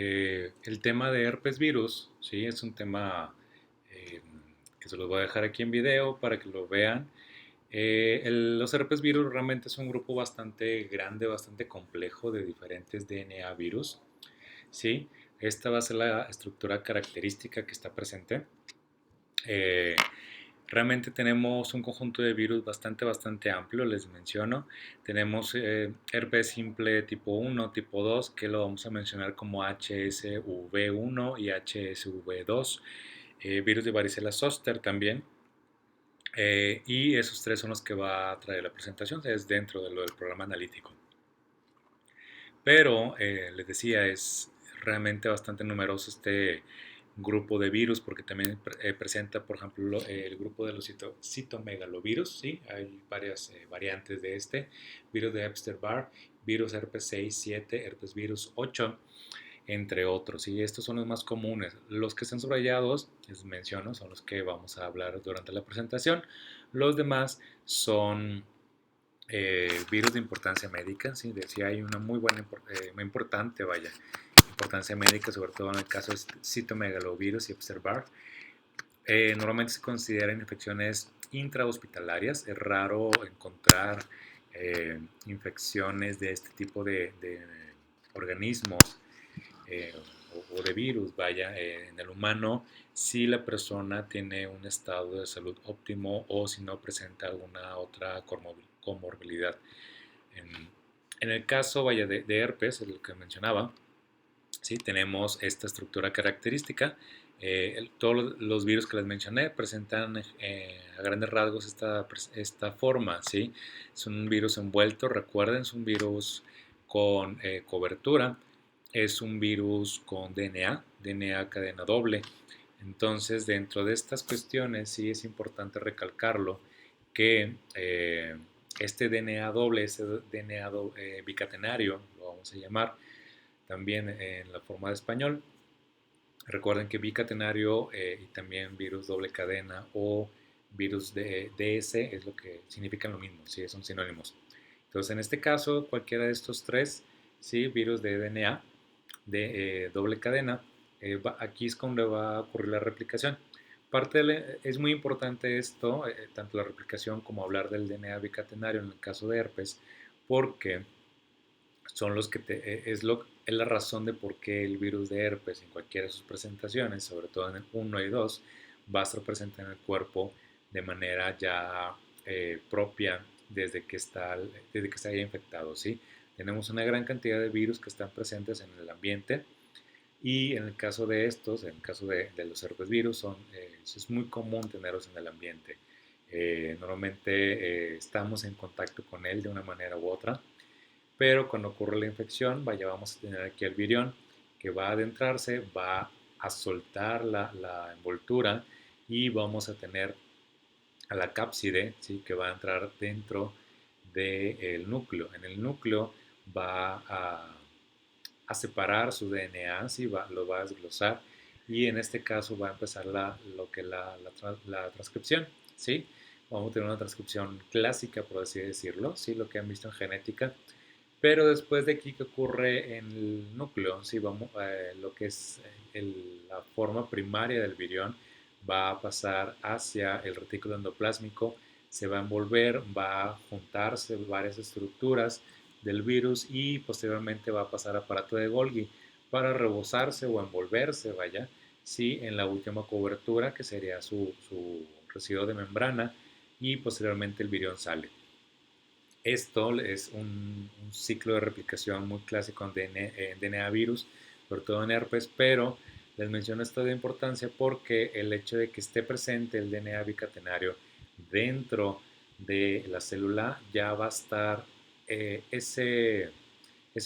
El tema de herpes virus, ¿sí? Es un tema eh, que se los voy a dejar aquí en video para que lo vean. Los herpes virus realmente es un grupo bastante grande, bastante complejo de diferentes DNA virus, ¿sí? Esta va a ser la estructura característica que está presente. Eh, Realmente tenemos un conjunto de virus bastante amplio, les menciono. Tenemos herpes simple tipo 1, tipo 2, que lo vamos a mencionar como HSV1 y HSV2. Virus de varicela zoster también. Y esos tres son los que va a traer la presentación, es dentro de lo del programa analítico. Pero, les decía, es realmente bastante numeroso este grupo de virus porque también presenta, por ejemplo, el grupo de los citomegalovirus, ¿sí? Hay varias variantes de este, virus de Epstein-Barr, virus herpes 6, 7, herpes virus 8, entre otros, y estos son los más comunes. Los que están subrayados, les menciono, son los que vamos a hablar durante la presentación. Los demás son virus de importancia médica, ¿sí? Decía, hay una muy importante, vaya, importancia médica, sobre todo en el caso de citomegalovirus y Epstein-Barr. Normalmente se consideran infecciones intrahospitalarias. Es raro encontrar infecciones de este tipo de organismos eh, o de virus, vaya, en el humano, si la persona tiene un estado de salud óptimo o si no presenta alguna otra comorbilidad. En, en el caso, vaya, de herpes, el que mencionaba, ¿sí? Tenemos esta estructura característica. Todos los virus que les mencioné presentan a grandes rasgos esta forma, ¿sí? Es un virus envuelto, recuerden, es un virus con cobertura, es un virus con DNA cadena doble. Entonces, dentro de estas cuestiones, sí es importante recalcarlo que este DNA doble, este DNA bicatenario, lo vamos a llamar, también en la forma de español. Recuerden que bicatenario y también virus doble cadena o virus de DS es lo que significan lo mismo, ¿sí? Son sinónimos. Entonces, en este caso, cualquiera de estos tres, ¿sí? Virus de DNA de doble cadena, aquí es cuando va a ocurrir la replicación. Es muy importante esto, tanto la replicación como hablar del DNA bicatenario en el caso de herpes, porque son los que es la razón de por qué el virus de herpes en cualquiera de sus presentaciones, sobre todo en el 1 y 2, va a estar presente en el cuerpo de manera ya propia desde que se haya infectado, ¿sí? Tenemos una gran cantidad de virus que están presentes en el ambiente y en el caso de estos, en el caso de los herpes virus, es muy común tenerlos en el ambiente. Normalmente estamos en contacto con él de una manera u otra, pero cuando ocurre la infección, vaya, vamos a tener aquí el virión que va a adentrarse, va a soltar la envoltura y vamos a tener a la cápside, ¿sí? Que va a entrar dentro del núcleo. En el núcleo va a separar su DNA, ¿sí? Lo va a desglosar y en este caso va a empezar lo que la transcripción, ¿sí? Vamos a tener una transcripción clásica, por así decirlo, ¿sí? Lo que han visto en genética, pero después de aquí, ¿qué ocurre en el núcleo? Si vamos, lo que es la forma primaria del virión va a pasar hacia el retículo endoplásmico, se va a envolver, va a juntarse varias estructuras del virus y posteriormente va a pasar a aparato de Golgi para rebosarse o envolverse, vaya, sí, en la última cobertura que sería su residuo de membrana y posteriormente el virión sale. Esto es un ciclo de replicación muy clásico en DNA virus, sobre todo en herpes, pero les menciono esto de importancia porque el hecho de que esté presente el DNA bicatenario dentro de la célula ya va a estar esa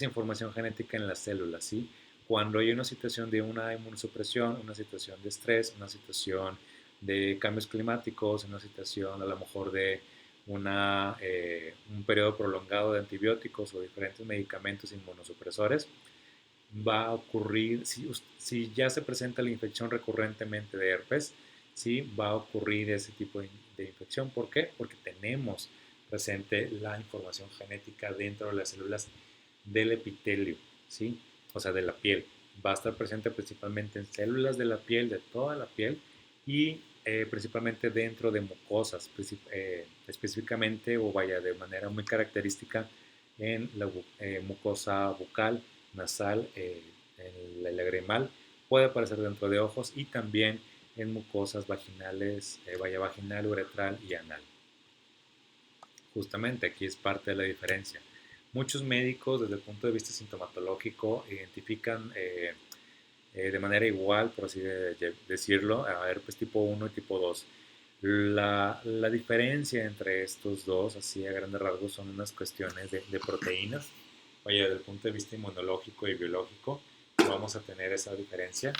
información genética en la célula, ¿sí? Cuando hay una situación de una inmunosupresión, una situación de estrés, una situación de cambios climáticos, una situación a lo mejor de un periodo prolongado de antibióticos o diferentes medicamentos inmunosupresores, va a ocurrir, si ya se presenta la infección recurrentemente de herpes, ¿sí? Va a ocurrir ese tipo de infección. ¿Por qué? Porque tenemos presente la información genética dentro de las células del epitelio, ¿sí? O sea, de la piel. Va a estar presente principalmente en células de la piel, de toda la piel, y principalmente dentro de mucosas, específicamente o vaya de manera muy característica en la mucosa bucal, nasal, en el lagrimal, puede aparecer dentro de ojos y también en mucosas vaginales, vaya vaginal, uretral y anal. Justamente aquí es parte de la diferencia. Muchos médicos desde el punto de vista sintomatológico identifican de manera igual, por así decirlo, a herpes tipo 1 y tipo 2. La diferencia entre estos dos, así a grandes rasgos, son unas cuestiones de proteínas. Oye, desde el punto de vista inmunológico y biológico, vamos a tener esa diferencia,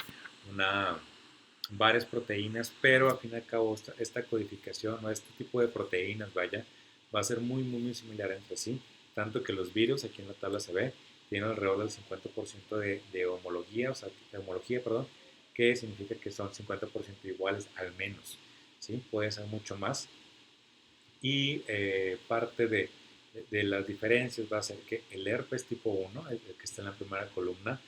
una, varias proteínas, pero al fin y al cabo esta codificación o este tipo de proteínas, vaya, va a ser muy similar entre sí, tanto que los virus, aquí en la tabla se ve, tienen alrededor del 50% de homología, o sea, de homología, perdón, que significa que son 50% iguales al menos, ¿sí? Puede ser mucho más. Y parte de las diferencias va a ser que el herpes tipo 1, el que está en la primera columna,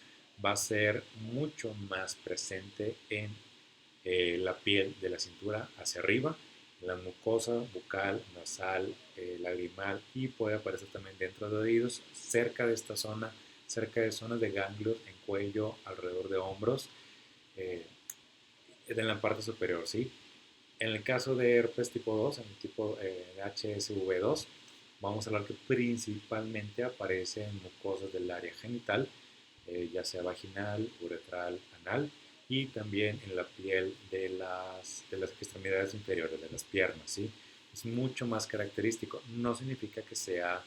va a ser mucho más presente en la piel de la cintura hacia arriba, la mucosa bucal, nasal, lagrimal y puede aparecer también dentro de oídos, cerca de esta zona, cerca de zonas de ganglios en cuello, alrededor de hombros, eh, en la parte superior, ¿sí? En el caso de herpes tipo 2, en el tipo HSV2, vamos a hablar que principalmente aparece en mucosas del área genital, ya sea vaginal, uretral, anal, y también en la piel de las extremidades inferiores, de las piernas, ¿sí? Es mucho más característico. No significa que sea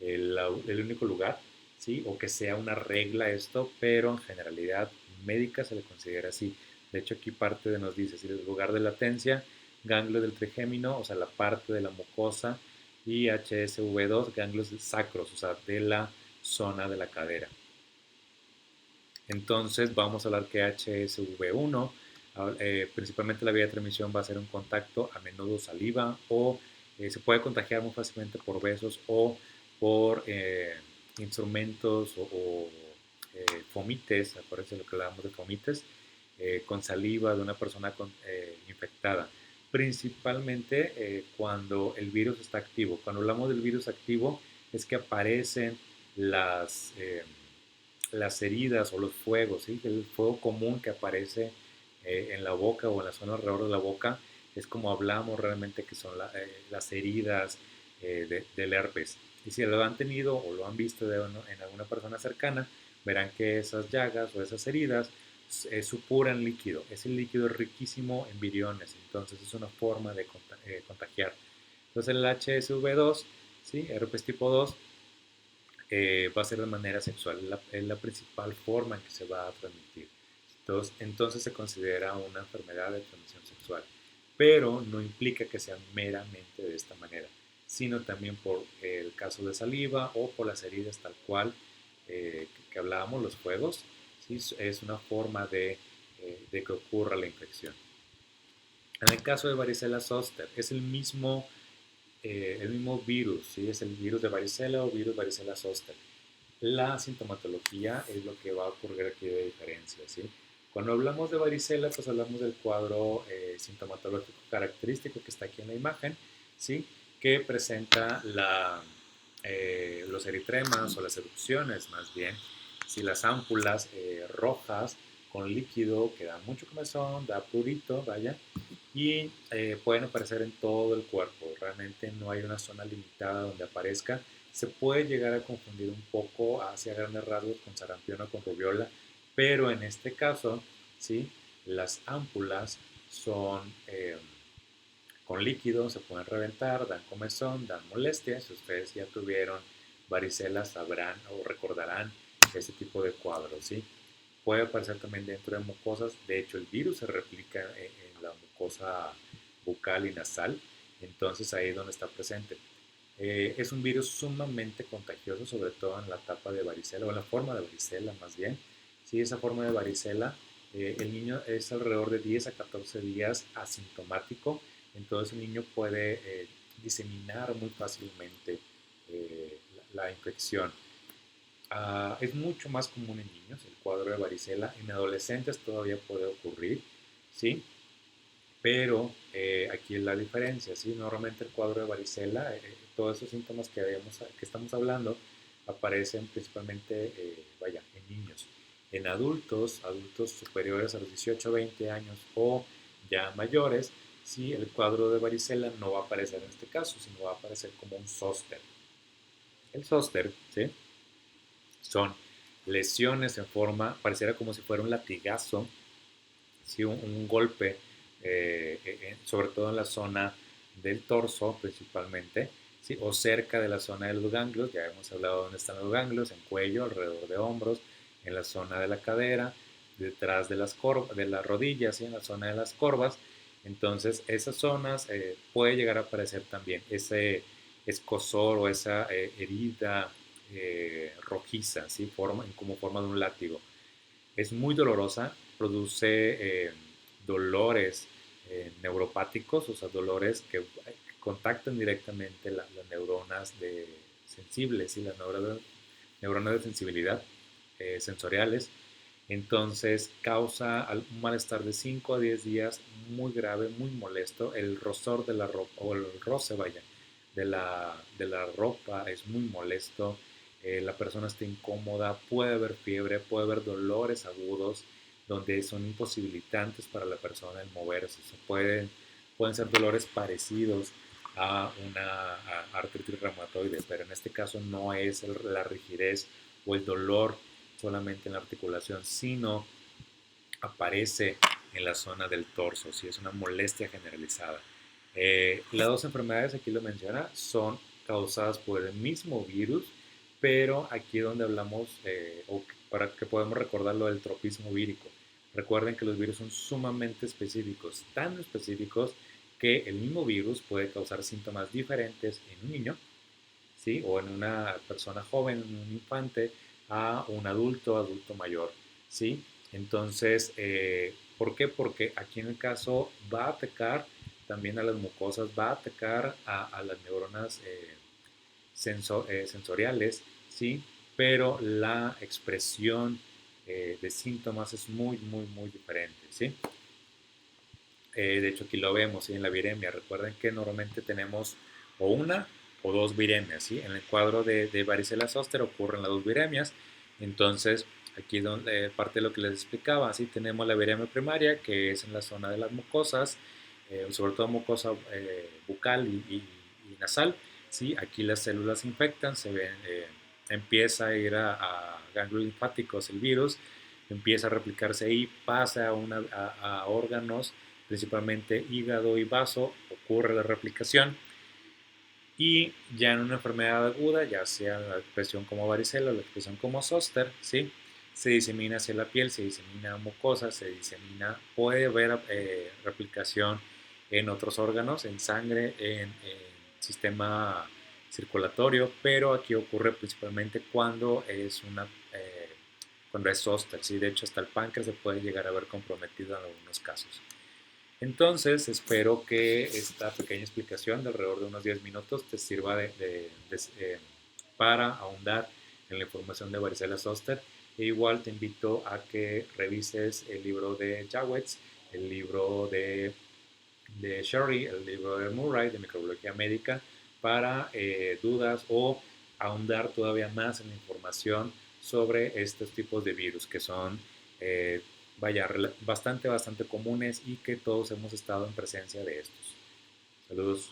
el único lugar, ¿sí? O que sea una regla esto, pero en generalidad médica se le considera así. De hecho, aquí parte de nos dice, si el lugar de latencia, ganglio del trigémino, o sea, la parte de la mucosa, y HSV2, ganglios sacros, o sea, de la zona de la cadera. Entonces vamos a hablar que HSV1, principalmente la vía de transmisión va a ser un contacto, a menudo saliva, o se puede contagiar muy fácilmente por besos o por instrumentos o fomites, acuérdense lo que hablamos de fomites, con saliva de una persona infectada. Principalmente cuando el virus está activo. Cuando hablamos del virus activo es que aparecen las heridas o los fuegos, ¿sí? El fuego común que aparece en la boca o en la zona alrededor de la boca es como hablamos realmente que son las heridas del herpes. Y si lo han tenido o lo han visto en alguna persona cercana, verán que esas llagas o esas heridas supuran líquido. Ese líquido es riquísimo en viriones, entonces es una forma de contagiar. Entonces el HSV2, ¿sí? Herpes tipo 2, va a ser de manera sexual, es la principal forma en que se va a transmitir. Entonces se considera una enfermedad de transmisión sexual, pero no implica que sea meramente de esta manera, sino también por el caso de saliva o por las heridas tal cual que hablábamos, los fuegos, ¿sí? Es una forma de que ocurra la infección. En el caso de varicela zoster, es el mismo virus, ¿sí? Es el virus de varicela o virus varicela zoster. La sintomatología es lo que va a ocurrir aquí de diferencia, ¿sí? Cuando hablamos de varicela, pues hablamos del cuadro sintomatológico característico que está aquí en la imagen, ¿sí? Que presenta los eritremas o las erupciones más bien, ¿sí? Las ámpulas rojas con líquido que da mucho comezón, da prurito, vaya, y pueden aparecer en todo el cuerpo. Realmente no hay una zona limitada donde aparezca. Se puede llegar a confundir un poco hacia grandes rasgos con sarampión o con rubiola, pero en este caso, ¿sí? Las ámpulas son con líquido, se pueden reventar, dan comezón, dan molestias. Si ustedes ya tuvieron varicela, sabrán o recordarán ese tipo de cuadros, ¿sí? Puede aparecer también dentro de mucosas. De hecho, el virus se replica en la mucosa bucal y nasal. Entonces ahí es donde está presente. Es un virus sumamente contagioso, sobre todo en la etapa de varicela, o en la forma de varicela más bien. Sí, esa forma de varicela, el niño es alrededor de 10 a 14 días asintomático, entonces el niño puede diseminar muy fácilmente la infección. Es mucho más común en niños el cuadro de varicela. En adolescentes todavía puede ocurrir, ¿sí? Pero aquí es la diferencia, ¿sí? Normalmente el cuadro de varicela, todos esos síntomas que estamos hablando, aparecen principalmente, vaya, en niños. En adultos, adultos superiores a los 18 o 20 años o ya mayores, sí, el cuadro de varicela no va a aparecer en este caso, sino va a aparecer como un zóster. El zóster, ¿sí? Son lesiones en forma, pareciera como si fuera un latigazo, ¿sí? Un golpe, sobre todo en la zona del torso principalmente, ¿sí? O cerca de la zona de los ganglios, ya hemos hablado de dónde están los ganglios, en cuello, alrededor de hombros, en la zona de la cadera, detrás de de las rodillas, ¿sí? En la zona de las corvas. Entonces, esas zonas puede llegar a aparecer también ese escozor o esa herida rojiza, ¿sí? Como forma de un látigo. Es muy dolorosa, produce dolores neuropáticos, o sea, dolores que contactan directamente las neuronas sensibles y las neuronas de sensibilidad sensoriales. Entonces causa un malestar de 5 a 10 días muy grave, muy molesto. El rosor de la ropa, o el roce, vaya, de la ropa es muy molesto. La persona está incómoda, puede haber fiebre, puede haber dolores agudos donde son imposibilitantes para la persona el moverse. Pueden ser dolores parecidos a una artritis reumatoide, pero en este caso no es la rigidez o el dolor solamente en la articulación, sino aparece en la zona del torso, si es una molestia generalizada. Las dos enfermedades, aquí lo menciona, son causadas por el mismo virus, pero aquí es donde hablamos, para que podamos recordar lo del tropismo vírico. Recuerden que los virus son sumamente específicos, tan específicos que el mismo virus puede causar síntomas diferentes en un niño, ¿sí? O en una persona joven, en un infante, a un adulto, adulto mayor, ¿sí? Entonces, ¿por qué? Porque aquí en el caso va a atacar también a las mucosas, va a atacar a las neuronas sensoriales, ¿sí? Pero la expresión de síntomas es muy, muy, muy diferente, ¿sí? De hecho, aquí lo vemos, ¿sí? En la viremia. Recuerden que normalmente tenemos o una o dos viremias, ¿sí? En el cuadro de varicela zoster ocurren las dos viremias. Entonces, aquí es donde parte de lo que les explicaba, ¿sí? Tenemos la viremia primaria, que es en la zona de las mucosas, sobre todo mucosa bucal y nasal, ¿sí? Aquí las células se infectan, empieza a ir a ganglios linfáticos el virus, empieza a replicarse ahí, pasa a órganos, principalmente hígado y vaso, ocurre la replicación y ya en una enfermedad aguda, ya sea la expresión como varicela o la expresión como zóster, ¿sí? Se disemina hacia la piel, se disemina mucosa, se disemina, puede haber replicación en otros órganos, en sangre, en sistema circulatorio, pero aquí ocurre principalmente cuando es zóster, ¿sí? De hecho, hasta el páncreas se puede llegar a ver comprometido en algunos casos. Entonces, espero que esta pequeña explicación de alrededor de unos 10 minutos te sirva para ahondar en la información de varicela zoster. E igual te invito a que revises el libro de Jawetz, el libro de Sherry, el libro de Murray de microbiología médica para dudas o ahondar todavía más en la información sobre estos tipos de virus que son eh, vaya, bastante comunes y que todos hemos estado en presencia de estos. Saludos.